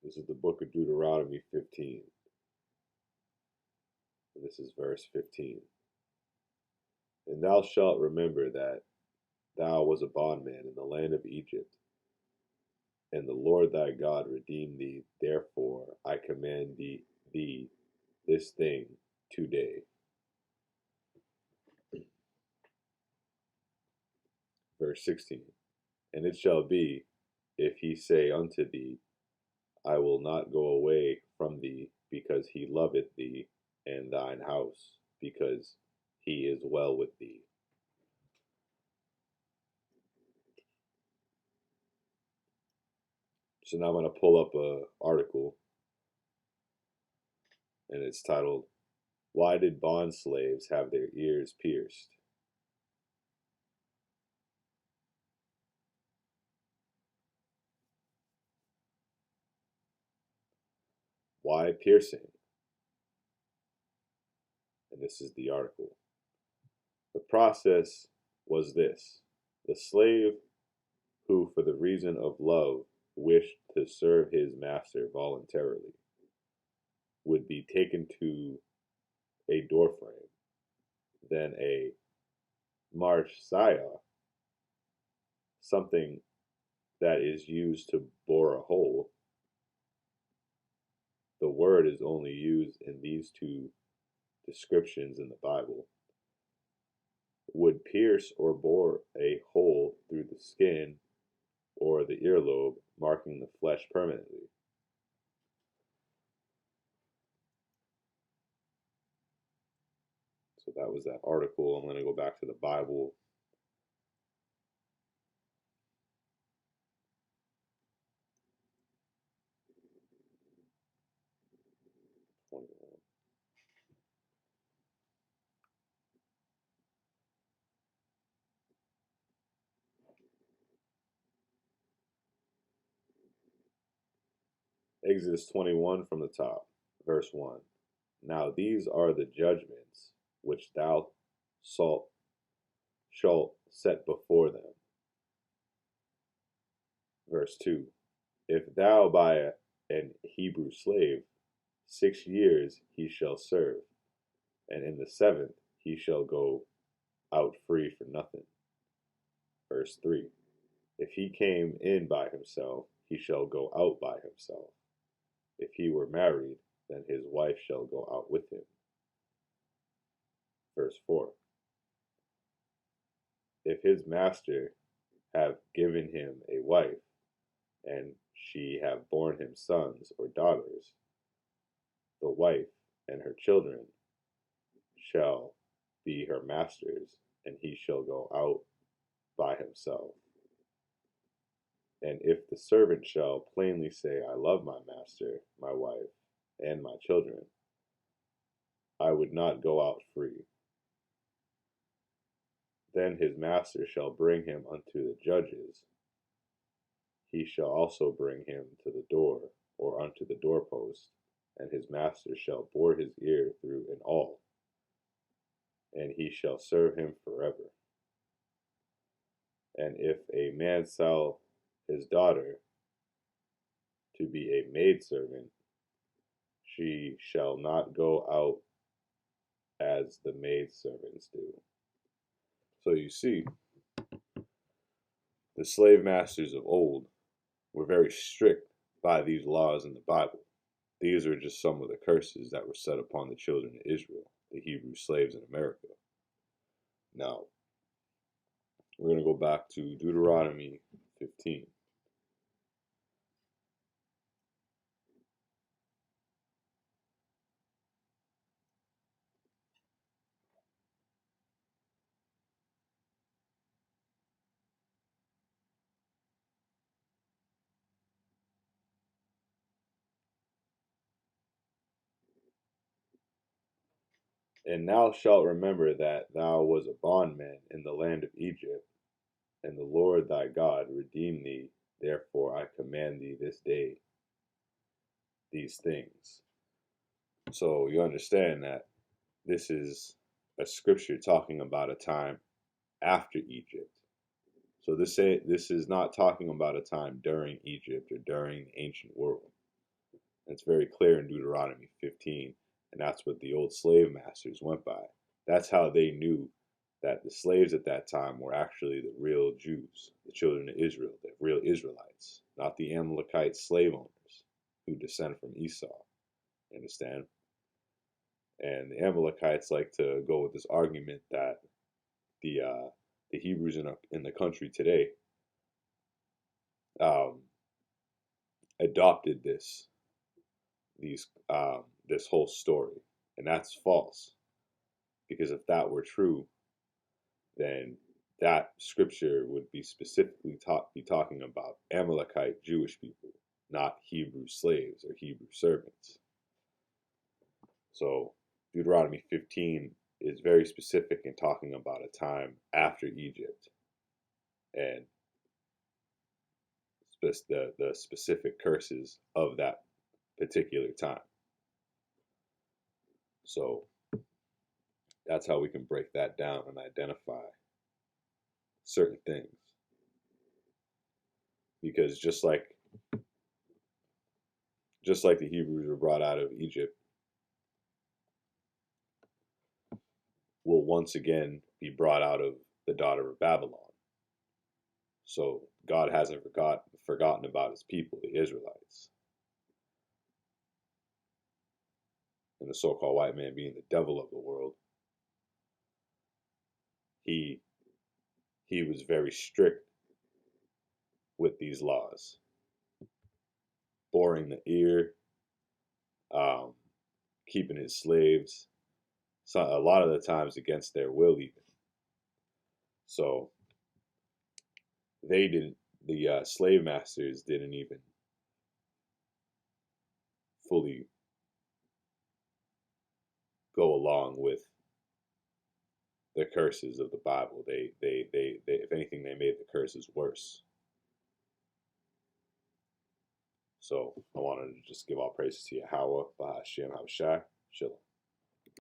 This is the book of Deuteronomy 15. And this is verse 15. And thou shalt remember that thou was a bondman in the land of Egypt, and the Lord thy God redeemed thee. Therefore I command thee this thing today. Verse 16. And it shall be, if he say unto thee, I will not go away from thee, because he loveth thee and thine house, because he is well with thee. So now I'm going to pull up an article, and it's titled, Why Did Bond Slaves Have Their Ears Pierced? Why piercing? And this is the article. The process was this. The slave who, for the reason of love, wished to serve his master voluntarily, would be taken to a doorframe, then a marchaya, something that is used to bore a hole. The word is only used in these two descriptions in the Bible. Would pierce or bore a hole through the skin or the earlobe, marking the flesh permanently. So that was that article. I'm going to go back to the Bible. Exodus 21 from the top, verse 1. Now these are the judgments which thou shalt set before them. Verse 2. If thou buy an Hebrew slave, 6 years he shall serve, and in the 7th he shall go out free for nothing. Verse 3. If he came in by himself, he shall go out by himself. If he were married, then his wife shall go out with him. Verse 4. If his master have given him a wife, and she have borne him sons or daughters, the wife and her children shall be her master's, and he shall go out by himself. And if the servant shall plainly say, I love my master, my wife, and my children, I would not go out free. Then his master shall bring him unto the judges. He shall also bring him to the door, or unto the doorpost, and his master shall bore his ear through and all, and he shall serve him forever. And if a man sell his daughter to be a maidservant, she shall not go out as the maidservants do. So you see, the slave masters of old were very strict by these laws in the Bible. These are just some of the curses that were set upon the children of Israel, the Hebrew slaves in America. Now, we're going to go back to Deuteronomy 15. And thou shalt remember that thou was a bondman in the land of Egypt, and the Lord thy God redeemed thee. Therefore I command thee this day these things. So you understand that this is a scripture talking about a time after Egypt. So this is not talking about a time during Egypt or during the ancient world. And it's very clear in Deuteronomy 15, and that's what the old slave masters went by. That's how they knew that the slaves at that time were actually the real Jews, the children of Israel, the real Israelites, not the Amalekite slave owners who descend from Esau. You understand? And the Amalekites like to go with this argument that the Hebrews in the country today um, adopted this whole story, and that's false. Because if that were true, then that scripture would be specifically talking about Amalekite Jewish people, not Hebrew slaves or Hebrew servants. So Deuteronomy 15 is very specific in talking about a time after Egypt and the specific curses of that particular time. So that's how we can break that down and identify certain things. Because just like the Hebrews were brought out of Egypt, will once again be brought out of the daughter of Babylon. So God hasn't forgotten about his people, the Israelites. And the so-called white man being the devil of the world, he was very strict with these laws, boring the ear, keeping his slaves, so a lot of the times against their will even. So the slave masters didn't even fully go along with the curses of the Bible. They if anything, they made the curses worse. So I wanted to just give all praises to Yahweh, Bahashem, Havashai, Shalom.